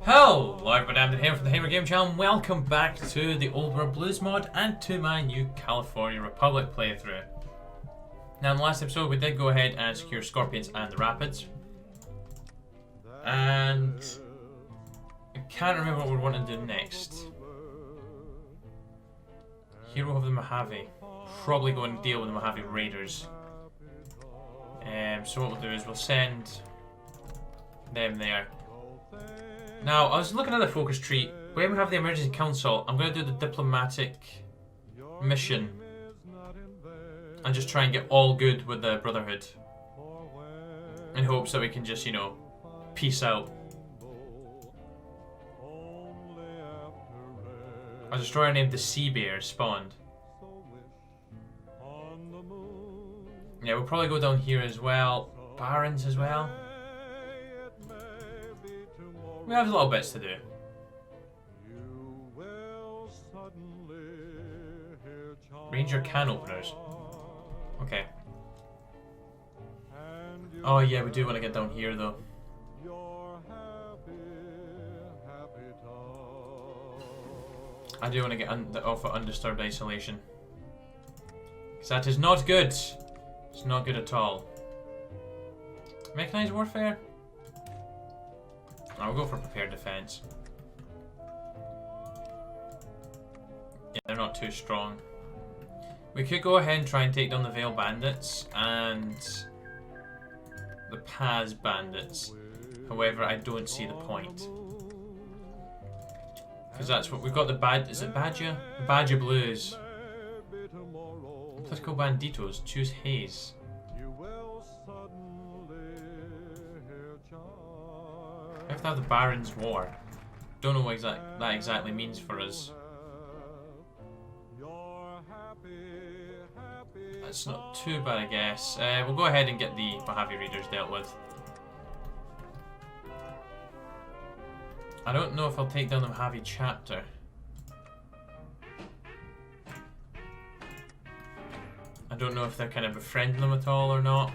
Hello everybody, I'm here from the Hamer Game Channel and welcome back to the Old World Blues mod and to my new California Republic playthrough. Now in the last episode we did go ahead and secure Scorpions and the Rapids. And I can't remember what we want to do next. Hero of the Mojave. Probably go and deal with the Mojave Raiders. So what we'll do is we'll send them there. Now, I was looking at the focus tree. When we have the emergency council, I'm going to do the diplomatic mission and just try and get all good with the Brotherhood in hopes that we can just, you know, peace out. A destroyer named the Sea Bear spawned. Yeah, we'll probably go down here as well. Barons as well. We have little bits to do. Ranger can openers. Okay. Oh yeah, we do want to get down here though. I do want to get off of undisturbed isolation. Because that is not good. It's not good at all. Mechanized warfare? I'll go for prepared defense. Yeah, they're not too strong. We could go ahead and try and take down the Veil Bandits and the Paz Bandits. However, I don't see the point. Because that's what we've got. Is it Badger? The Badger Blues. Political Banditos. Choose Haze. We have to have the Baron's War. Don't know what that exactly means for us. That's not too bad, I guess. We'll go ahead and get the Mojave Raiders dealt with. I don't know if I'll take down the Mojave chapter. I don't know if they're kind of befriending them at all or not.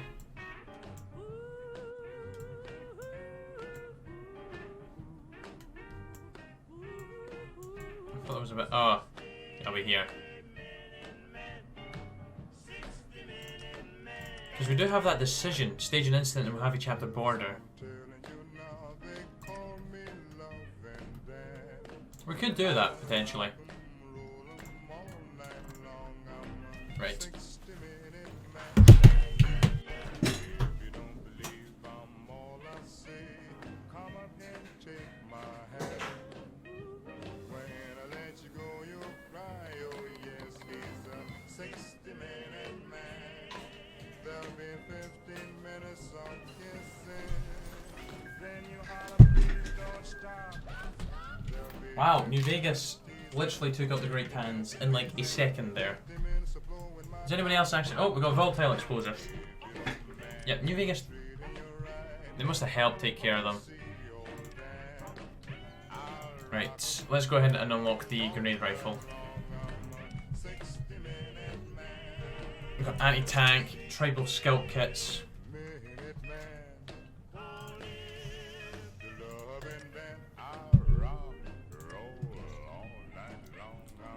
I thought it was a bit. Oh, I'll be here. Because we do have that decision. Stage an incident in Mojave chapter border. We could do that potentially. Right. Wow, New Vegas literally took out the Great Khans in like a second there. Does anybody else actually... Oh, we got volatile explosives. Yep, New Vegas... They must have helped take care of them. Right, let's go ahead and unlock the grenade rifle. We've got anti-tank, tribal scout kits.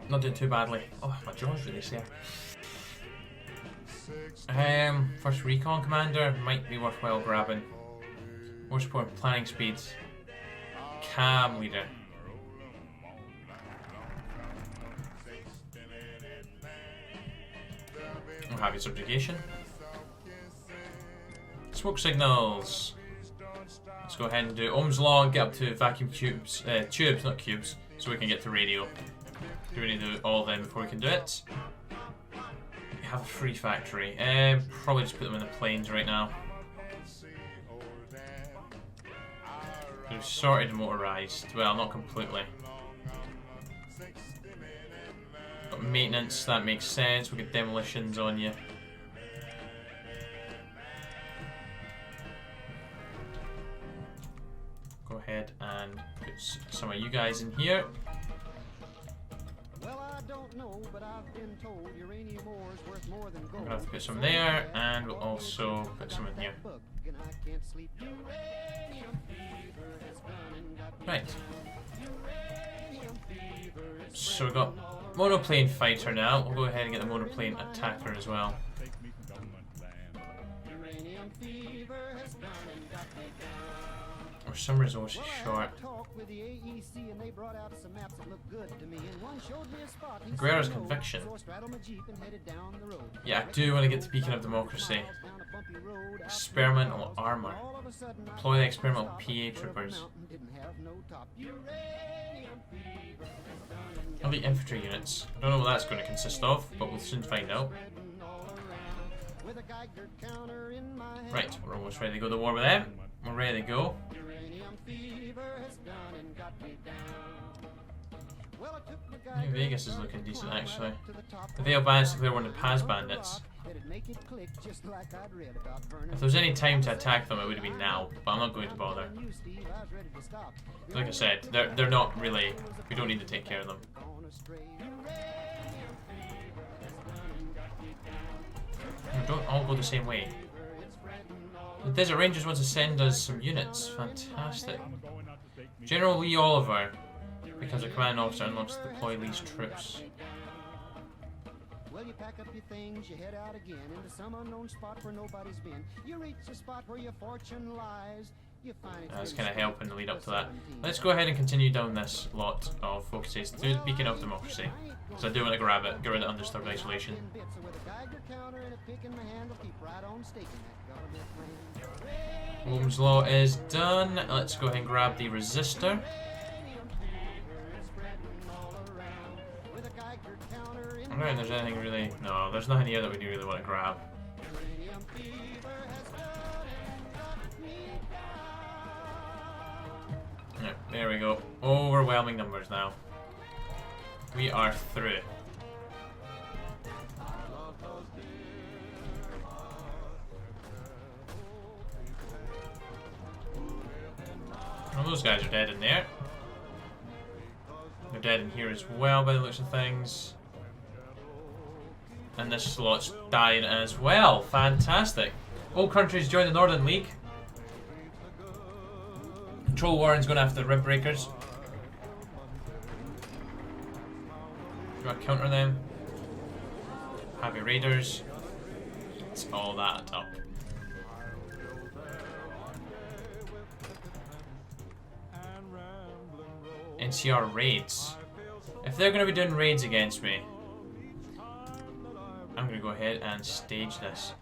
Not doing too badly. Oh, my jaw's really sore. First recon commander might be worthwhile grabbing. More support, planning speeds. Cam leader. Mojave subjugation. Smoke signals. Let's go ahead and do Ohm's law and get up to vacuum tubes, not cubes, so we can get to radio. Do we need to do all of them before we can do it? We have a free factory. Probably just put them in the plains right now. We've sorted and motorized. Well, not completely. Got maintenance, that makes sense. We get demolitions on you. Go ahead and put some of you guys in here. I'm gonna have to put some there, and we'll also put some in here. Right. So we've got monoplane fighter now. We'll go ahead and get the monoplane attacker as well. Our summer resource is short. Guerrero's conviction. Yeah, I do want to get to Beacon of Democracy. Experimental armor. Deploy the experimental PA troopers. Elite infantry units. I don't know what that's going to consist of, but we'll soon find out. Right, we're almost ready to go to war with them. We're ready to go. New Vegas is looking decent actually. The Veil Bandits declare one of the Paz Bandits. If there was any time to attack them, it would have been now, but I'm not going to bother. Like I said, they're not really. We don't need to take care of them. We don't all go the same way. The Desert Rangers wants to send us some units. Fantastic. General Lee Oliver becomes a commanding officer and wants to deploy Lee's troops. Well, you pack up your things, you head out again into some unknown spot where nobody's been. You reach the spot where your fortune lies. That's kind of helping to lead up to that. Let's go ahead and continue down this lot of focuses through the Beacon of Democracy. Because I do want to grab it, get rid of undisturbed isolation. Ohm's Law is done. Let's go ahead and grab the Resistor. I don't know if there's anything really... No, there's nothing here that we do really want to grab. Yeah, there we go. Overwhelming numbers now. We are through. Well, those guys are dead in there. They're dead in here as well by the looks of things. And this slot's dying as well. Fantastic. All countries join the Northern League. Control Warren's going after the Rib Breakers. Do I counter them? Heavy Raiders. It's all that up. NCR raids. If they're going to be doing raids against me, I'm going to go ahead and stage this.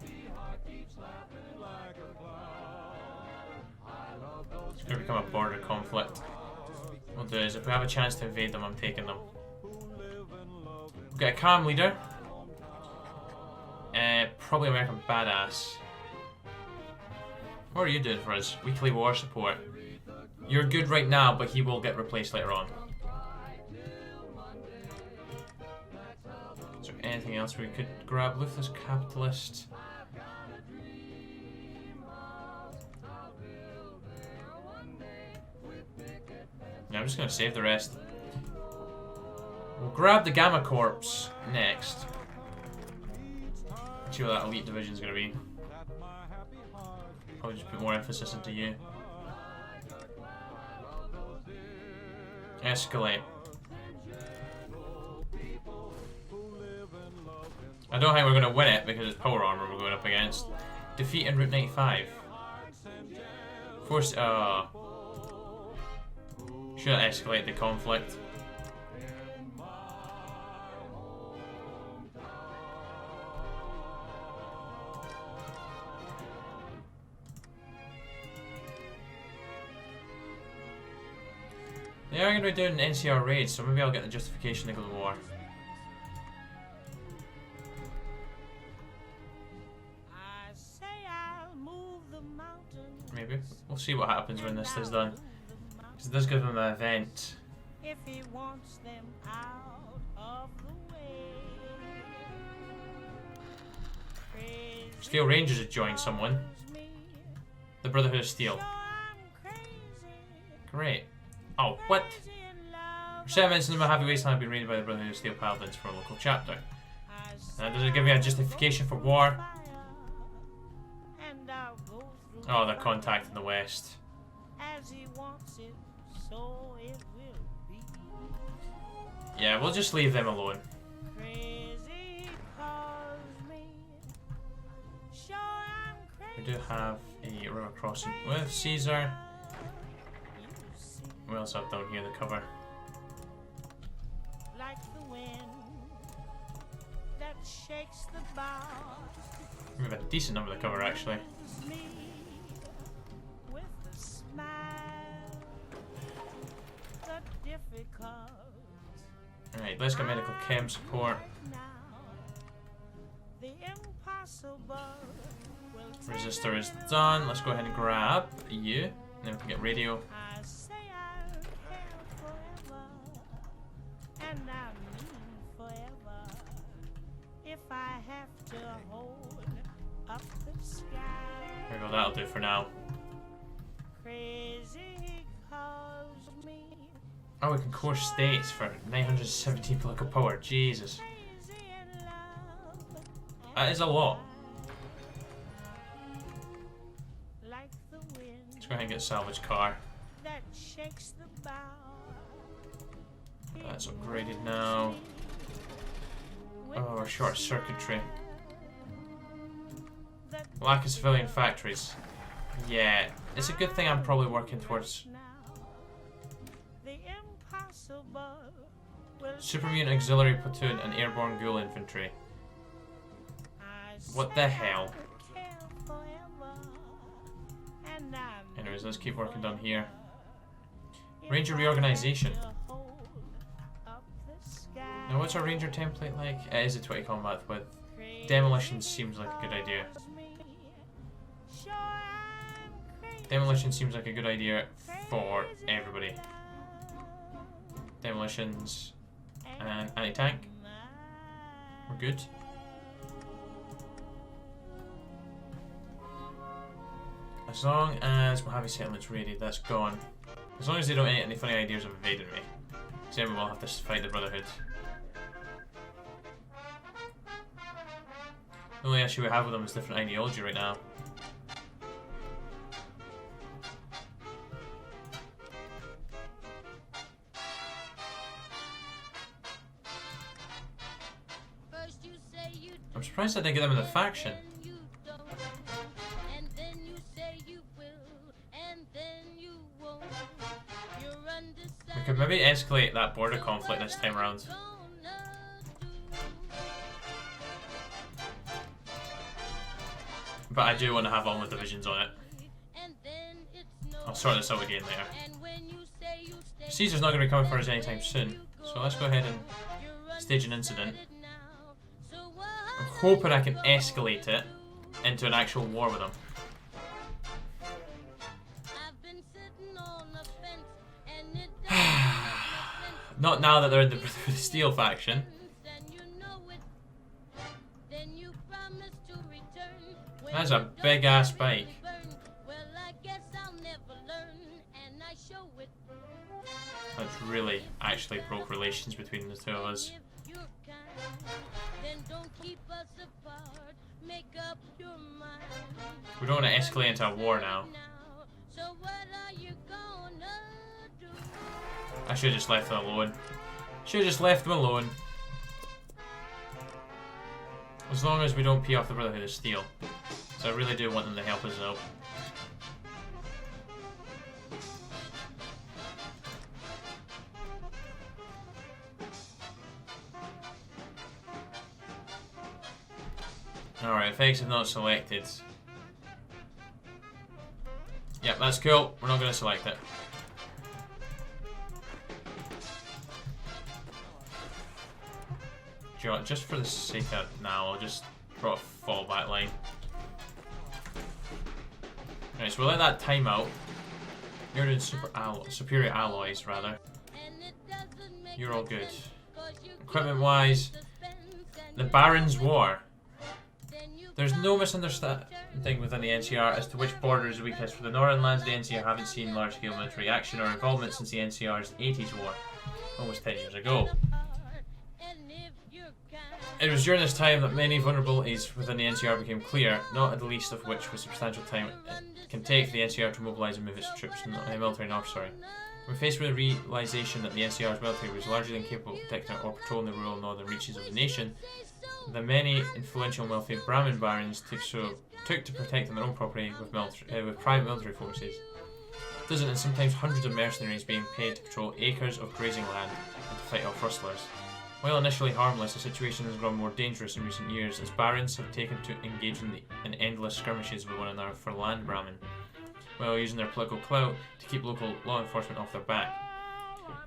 It's going to become a border conflict. What we'll do is, if we have a chance to invade them, I'm taking them. We'll get a calm leader. Probably American Badass. What are you doing for us? Weekly war support. You're good right now, but he will get replaced later on. Is there anything else we could grab? Ruthless Capitalist. Yeah, I'm just going to save the rest. We'll grab the Gamma Corps next. See what that elite division is going to be. Probably just put more emphasis into you. Escalate. I don't think we're going to win it because it's power armor we're going up against. Defeat en route 95. Force. Should escalate the conflict. They are going to be doing NCR raids, so maybe I'll get the justification to go to war. Maybe. We'll see what happens when this is done. Because it does give them an event. If he wants them out of the way. Steel Rangers have joined someone. The Brotherhood of Steel. Great. Oh, what? 7 minutes in the Mojave Wasteland have been raided by the Brotherhood of Steel Paladins for a local chapter. Does it give me a justification for war? Oh, they're contacting the West. Yeah, we'll just leave them alone. We do have a river crossing with Caesar. What else up down here? The cover. We have a decent number to cover actually. Alright, let's get medical chem support. Resistor is done. Let's go ahead and grab you. And then we can get radio. There we go, that'll do for now. Oh, we can core states for 917 block of power. Jesus. That is a lot. Let's go ahead and get a salvage car. That's upgraded now. Oh, we're short circuitry. Lack of civilian factories. Yeah, it's a good thing I'm probably working towards super mutant auxiliary platoon and airborne ghoul infantry. What the hell? Anyways, let's keep working down here. Ranger reorganization. Now, what's our ranger template like? It is a 20 combat with demolition. Seems like a good idea. Demolition seems like a good idea for everybody. Demolitions and anti-tank. We're good. As long as Mojave settlement's raided, that's gone. As long as they don't get any funny ideas of invading me. So then we will have to fight the Brotherhood. The only issue we have with them is different ideology right now. I'm surprised I didn't get them in the faction. We could maybe escalate that border conflict this time around. But I do want to have all my divisions on it. I'll sort this out again later. Caesar's not going to be coming for us anytime soon, so let's go ahead and stage an incident. I'm hoping I can escalate it into an actual war with them. Not now that they're in the Steel faction. That's a big ass bike. That's really actually broke relations between the two of us. We don't want to escalate into a war now. I should have just left them alone. Should have just left them alone. As long as we don't pee off the Brotherhood of Steel. So I really do want them to help us out. Alright, effects have not selected. Yep, that's cool. We're not going to select it. Just for the sake of now, I'll just draw a fallback line. Right, so we'll let that time out. You're doing superior alloys, rather. You're all good. Equipment-wise, the Baron's War. There's no misunderstanding within the NCR as to which border is weakest. For the northern lands, the NCR haven't seen large-scale military action or involvement since the NCR's 80s war, almost 10 years ago. It was during this time that many vulnerabilities within the NCR became clear, not at the least of which was substantial time it can take for the NCR to mobilise and move its troops in the military north, When faced with the realisation that the NCR's military was largely incapable of protecting or patrolling the rural northern reaches of the nation, the many influential and wealthy Brahmin barons took to protecting their own property with private military forces. Dozens and sometimes hundreds of mercenaries being paid to patrol acres of grazing land and to fight off rustlers. While initially harmless, the situation has grown more dangerous in recent years as barons have taken to engage in endless skirmishes with one another for land Brahmin, while using their political clout to keep local law enforcement off their back.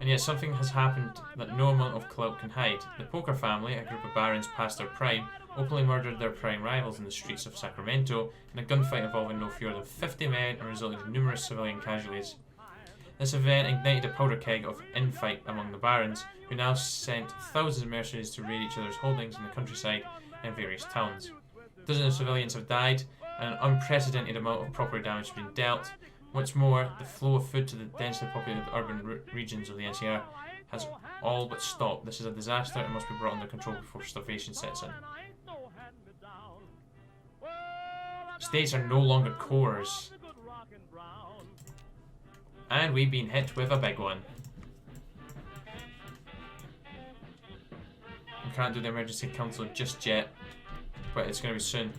And yet something has happened that no amount of clout can hide. The Poker family, a group of barons past their prime, openly murdered their prime rivals in the streets of Sacramento in a gunfight involving no fewer than 50 men and resulting in numerous civilian casualties. This event ignited a powder keg of infight among the barons, who now sent thousands of mercenaries to raid each other's holdings in the countryside and various towns. Dozens of civilians have died, and an unprecedented amount of property damage has been dealt. What's more, the flow of food to the densely populated urban regions of the NCR has all but stopped. This is a disaster and must be brought under control before starvation sets in. States are no longer cores. And we've been hit with a big one. We can't do the emergency council just yet, but it's going to be soon.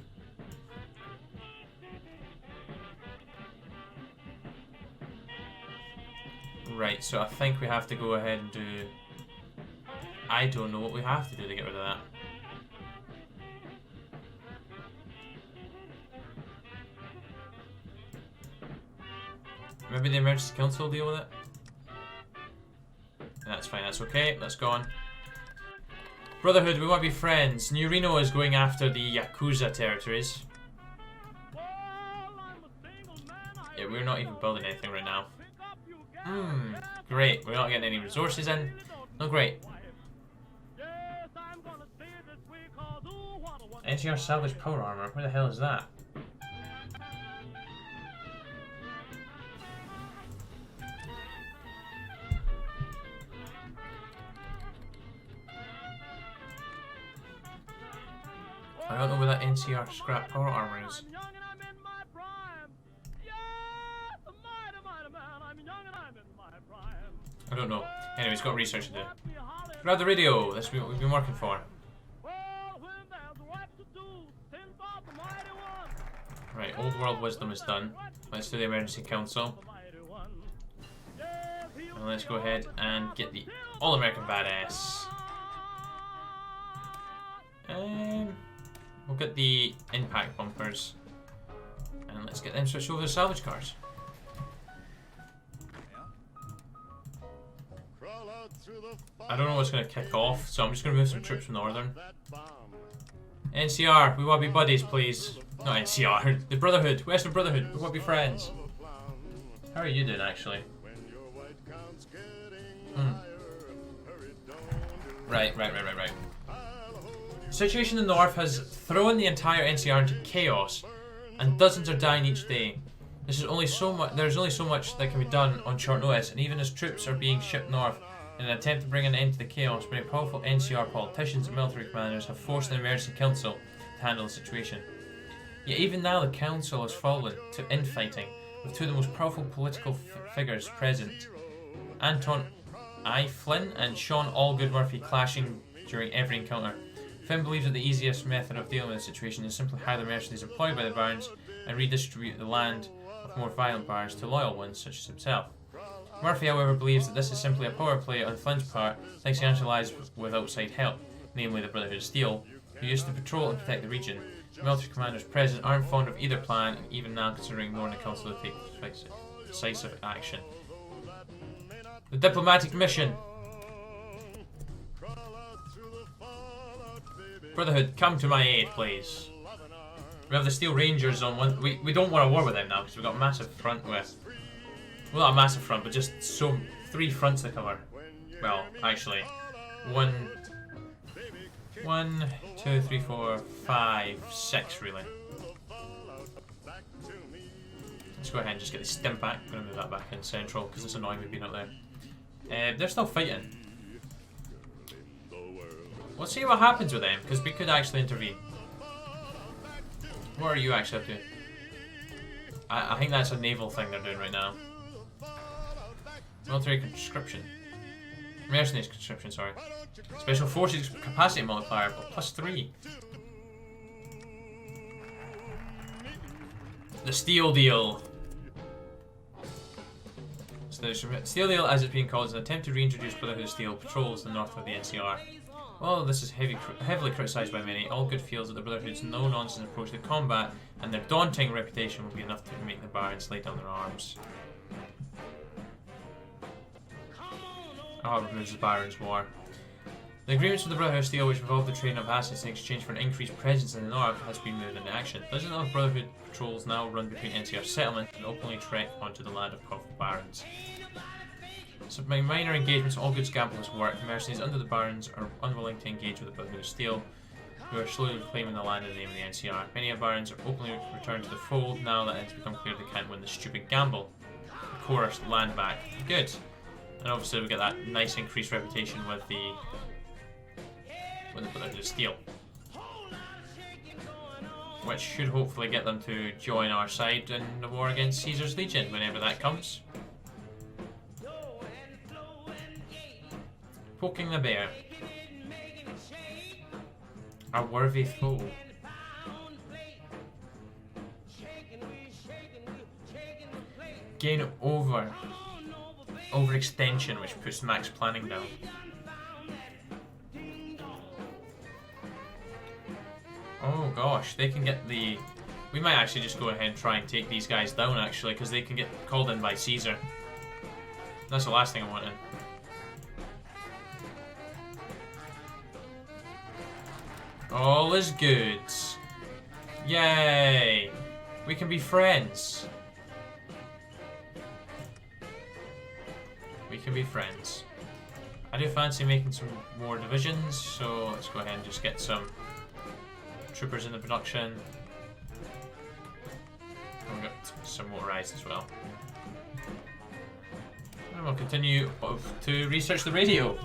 Right, so I think we have to go ahead and do... I don't know what we have to do to get rid of that. Maybe the emergency council will deal with it? That's fine, that's okay, that's gone. Brotherhood, we want to be friends. New Reno is going after the Yakuza territories. Yeah, we're not even building anything right now. Great. We're not getting any resources in. No, great. NCR salvage power armor. Where the hell is that? I don't know where that NCR scrap power armor is. I don't know. Anyways, got research to do. Grab the radio. That's what we've been working for. Right, old world wisdom is done. Let's do the emergency council. And let's go ahead and get the all-American badass. We'll get the impact bumpers. And let's get them switched over to salvage cars. I don't know what's going to kick off, so I'm just going to move some troops from Northern. NCR, we want to be buddies, please. Not NCR, the Brotherhood, Western Brotherhood, we want to be friends. How are you doing, actually? Right. The situation in the north has thrown the entire NCR into chaos, and dozens are dying each day. There's only so much that can be done on short notice, and even as troops are being shipped north in an attempt to bring an end to the chaos, many powerful NCR politicians and military commanders have forced an emergency council to handle the situation. Yet even now the council has fallen to infighting, with two of the most powerful political figures present, Anton I. Flynn and Sean Allgood Murphy, clashing during every encounter. Flynn believes that the easiest method of dealing with the situation is simply hire the mercenaries employed by the barons and redistribute the land of more violent barons to loyal ones such as himself. Murphy, however, believes that this is simply a power play on Flynn's part, thanks to he allies with outside help, namely the Brotherhood of Steel, who used to patrol and protect the region. The military commanders present aren't fond of either plan, and even now considering ignoring the council to take decisive action. The diplomatic mission. Brotherhood, come to my aid, please. We have the Steel Rangers on one. We don't want a war with them now because we've got a massive front with. Well, not a massive front, but just 3 fronts to cover. Well, actually, 1, 2, 3, 4, 5, 6 really. Let's go ahead and just get the stim back. I'm gonna move that back in central because it's annoying me being up there. They're still fighting. We'll see what happens with them because we could actually intervene. What are you actually up to? I think that's a naval thing they're doing right now. Military conscription. Mercenaries conscription, sorry. Special forces capacity multiplier, +3. The Steel Deal. So the Steel Deal, as it's being called, is an attempt to reintroduce Brotherhood Steel patrols in the north of the NCR. While this is heavily criticised by many, all good feels that the Brotherhood's no-nonsense approach to combat and their daunting reputation will be enough to make the Barons lay down their arms. Oh, removes the Barons' War. The agreements with the Brotherhood Steel, which involve the trading of assets in exchange for an increased presence in the north, has been moved into action. Dozens of Brotherhood patrols now run between NCR settlements and openly trek onto the land of powerful Barons. So by minor engagements, all goods gamblers work. Mercenaries under the Barons are unwilling to engage with the Brotherhood of Steel, who are slowly reclaiming the land in the name of the NCR. Many of Barons are openly returned to the fold now that it's become clear they can't win the stupid gamble. Of course, land back. Good. And obviously we get that nice increased reputation with the Brotherhood of Steel, which should hopefully get them to join our side in the war against Caesar's Legion whenever that comes. Poking the bear. A worthy foe. Gain overextension, which puts max planning down. Oh gosh, they can get the... We might actually just go ahead and try and take these guys down actually, because they can get called in by Caesar. That's the last thing I wanted. All is good. Yay! We can be friends. We can be friends. I do fancy making some more divisions, so let's go ahead and just get some troopers in the production. And we've got some motorized as well. And we'll continue to research the radio.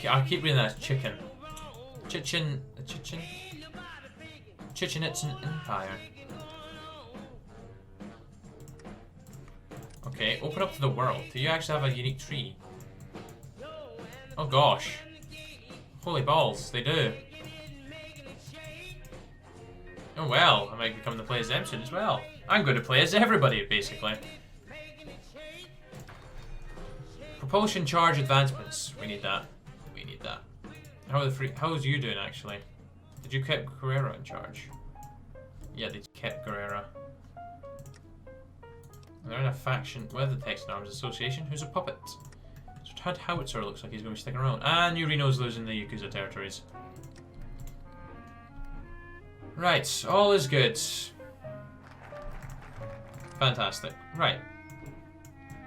I keep reading that as chicken. Chichenitz Empire. Okay, open up to the world. Do you actually have a unique tree? Oh gosh. Holy balls, they do. Oh well, I might become to play as them soon as well. I'm going to play as everybody, basically. Propulsion charge advancements. We need that. We need that. How's you doing actually? Did you keep Guerrera in charge? Yeah, they kept Guerrera. They're in a faction with the Texan Arms Association, who's a puppet. So Tad Howitzer looks like he's going to be sticking around. And Urino's losing the Yakuza territories. Right, all is good. Fantastic. Right.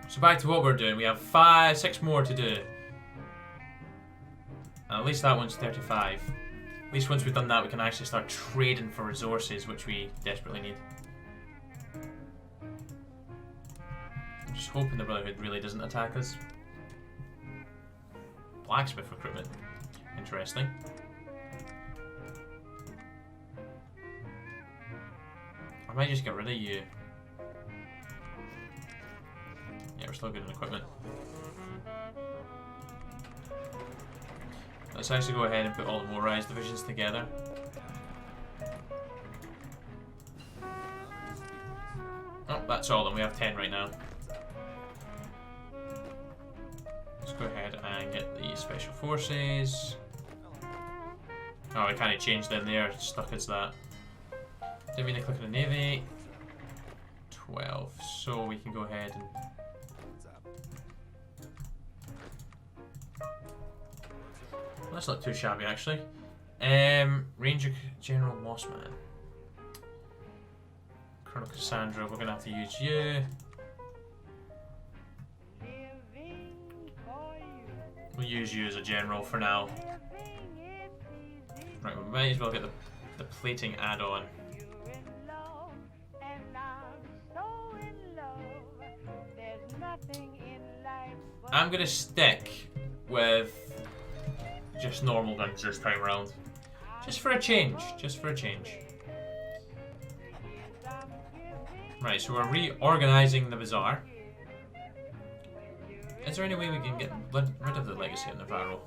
So back to what we're doing. We have 6 more to do. And at least that one's 35. At least once we've done that, we can actually start trading for resources, which we desperately need. I'm just hoping the Brotherhood really doesn't attack us. Blacksmith recruitment. Interesting. I might just get rid of you. Yeah, we're still good in equipment. Let's actually go ahead and put all the motorized divisions together. Oh, that's all, and we have 10 right now. Let's go ahead and get the special forces. Oh, I kind of changed them there, stuck as that. Didn't mean to click on the navy. 12, so we can go ahead and... That's not too shabby actually. Ranger General Mossman. Colonel Cassandra, we're gonna have to use you. We'll use you as a general for now. Right, we might as well get the plating add-on. I'm gonna stick with just normal guns this time around. Just for a change. Just for a change. Right, so we're reorganizing the bazaar. Is there any way we can get rid of the legacy of Navarro?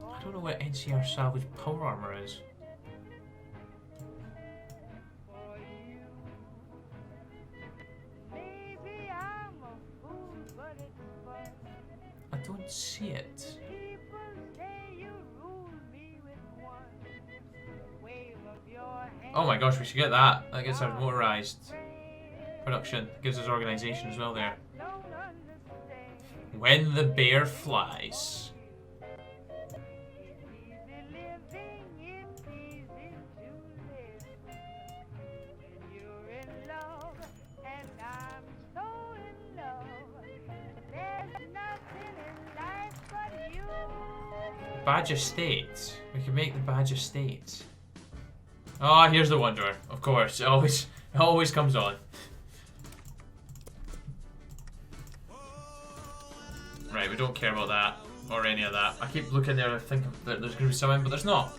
I don't know what NCR salvage power armor is. I don't see it. Oh my gosh, we should get that. That gets our motorized production. Gives us organization as well there. When the bear flies. Badge of State. We can make the Badge of State. Oh, here's the Wanderer. Of course, it always comes on. Right, we don't care about that or any of that. I keep looking there and thinking that there's going to be something, but there's not.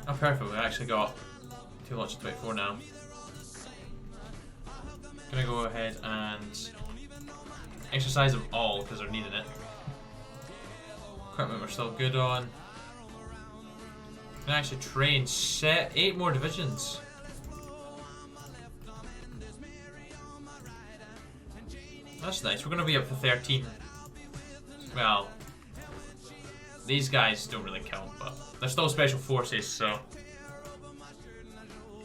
Oh, perfect. We actually got 2 lots of 24 now. Gonna go ahead and exercise them all because they're needing it. Equipment we're still good on. Can actually train 8 more divisions. That's nice. We're going to be up to 13. Well, these guys don't really count, but they're still special forces, so.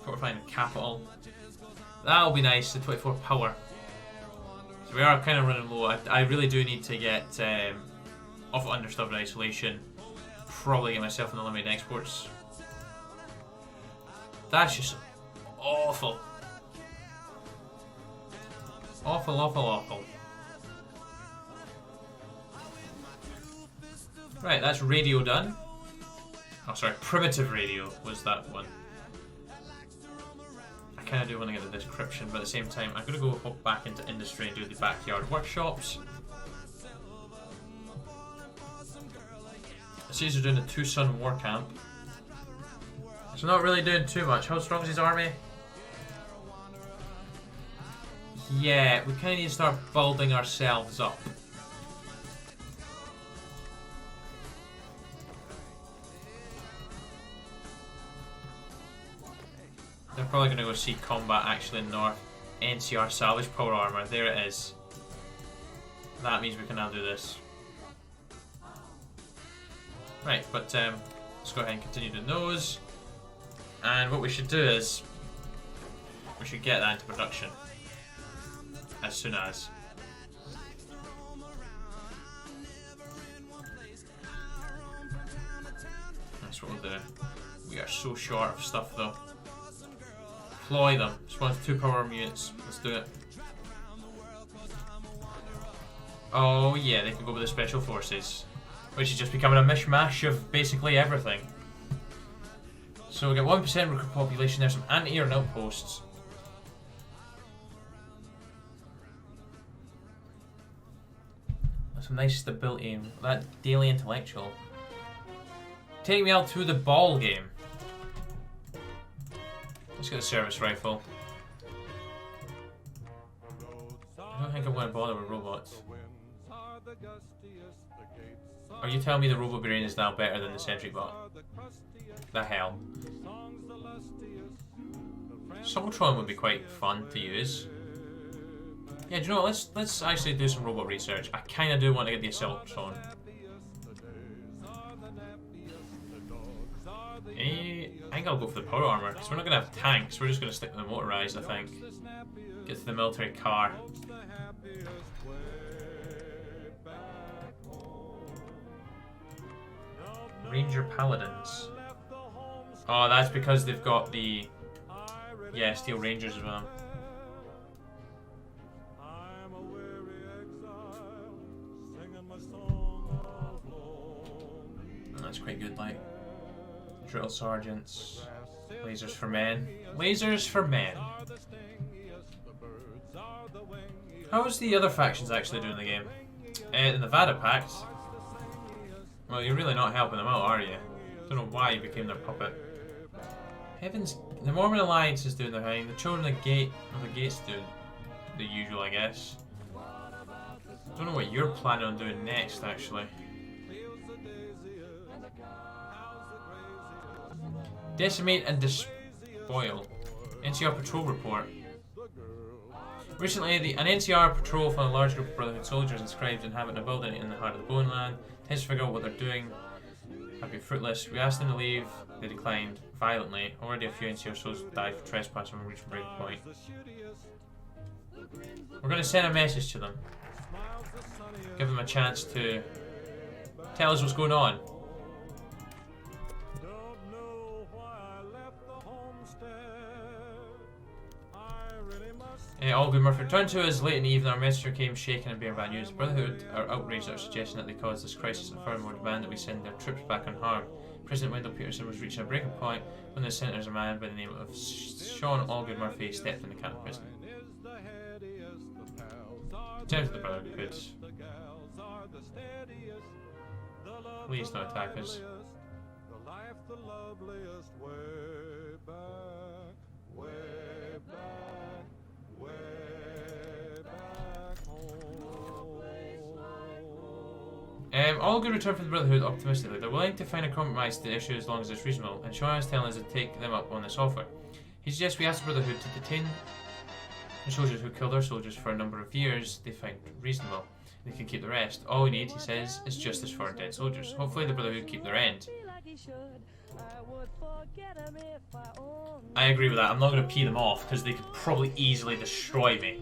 Fortifying the capital. That'll be nice, the 24 power. So we are kind of running low. I really do need to get off understuffed isolation. Probably get myself in the limited exports. That's just awful. Awful, awful, awful. Right, that's radio done. Oh, sorry, primitive radio was that one. I kind of do want to get the description, but at the same time, I'm going to go hop back into industry and do the backyard workshops. Caesar doing the 2 Sun War Camp. So not really doing too much. How strong is his army? Yeah, we kind of need to start building ourselves up. They're probably going to go see combat actually in North. NCR salvage power armor. There it is. That means we can now do this. Right, but let's go ahead and continue doing those. And what we should do is we should get that into production as soon as. That's what we'll do. We are so short of stuff though. Deploy them. Just want 2 power armor units. Let's do it. Oh yeah, they can go with the special forces. Which is just becoming a mishmash of basically everything. So we get 1% recruit population. There's some anti-air and outposts. There's some nice stability. That daily intellectual. Take me out to the ball game. Let's get a service rifle. I don't think I'm going to bother with robots. Are you telling me the Robo-Barian is now better than the Sentry Bot? The hell. Soltron would be quite fun to use. Yeah, do you know what? Let's actually do some robot research. I kind of do want to get the Soltron. I think I'll go for the power armor because we're not going to have tanks. We're just going to stick with the motorized, I think. Get to the military car. Ranger Paladins. Oh, that's because they've got the Steel Rangers as well. That's quite good, like drill sergeants, lasers for men, lasers for men. How is the other factions actually doing the game? The Nevada Pact. Well, you're really not helping them out, are you? Don't know why you became their puppet. Heavens, the Mormon Alliance is doing their thing. The Children of the Gates do the usual, I guess. Don't know what you're planning on doing next, actually. Decimate and despoil. NCR patrol report. Recently, an NCR patrol found a large group of Brotherhood soldiers inscribed inhabiting a building in the heart of the Bone Land. Tends to figure out what they're doing have been fruitless. We asked them to leave. They declined violently. Already a few NCR soldiers died for trespassing when we reached breaking point. We're going to send a message to them. Give them a chance to tell us what's going on. All good Murphy returned to us late in the evening. Our messenger came shaken and bearing bad news. The Brotherhood are outraged at our suggestion that they caused this crisis and furthermore demand that we send their troops back unharmed. President Wendell Peterson was reaching a breaking point when the senator's a man by the name of Sean Allgood Murphy stepped in the Canada prison. Turn to the Brotherhood. Please don't attack us. All good return from the Brotherhood optimistically. They're willing to find a compromise to the issue as long as it's reasonable, and Sean is telling us to take them up on this offer. He suggests we ask the Brotherhood to detain the soldiers who killed our soldiers for a number of years they find reasonable. They can keep the rest. All we need, he says, is justice for our dead soldiers. Hopefully the Brotherhood keep their end. I agree with that. I'm not going to pee them off because they could probably easily destroy me.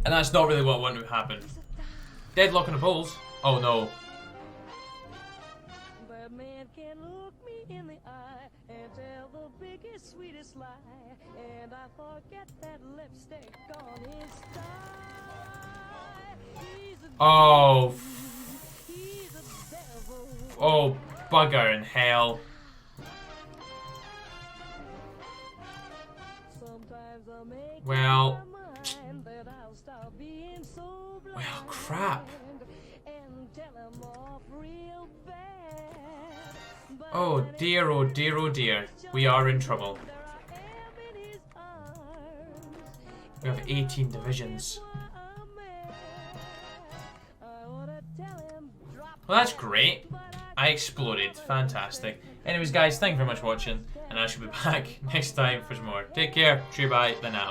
And that's not really what I want to happen. Deadlock on the polls. Oh no. But man can look me in the eye and tell the biggest, sweetest lie. And I forget that lipstick on his thigh. Oh. Oh, bugger in hell. Well, crap. Oh dear, oh dear, oh dear. We are in trouble. We have 18 divisions. Well, that's great. I exploded. Fantastic. Anyways, guys, thank you very much for watching, and I shall be back next time for some more. Take care. Cheer, bye. The now.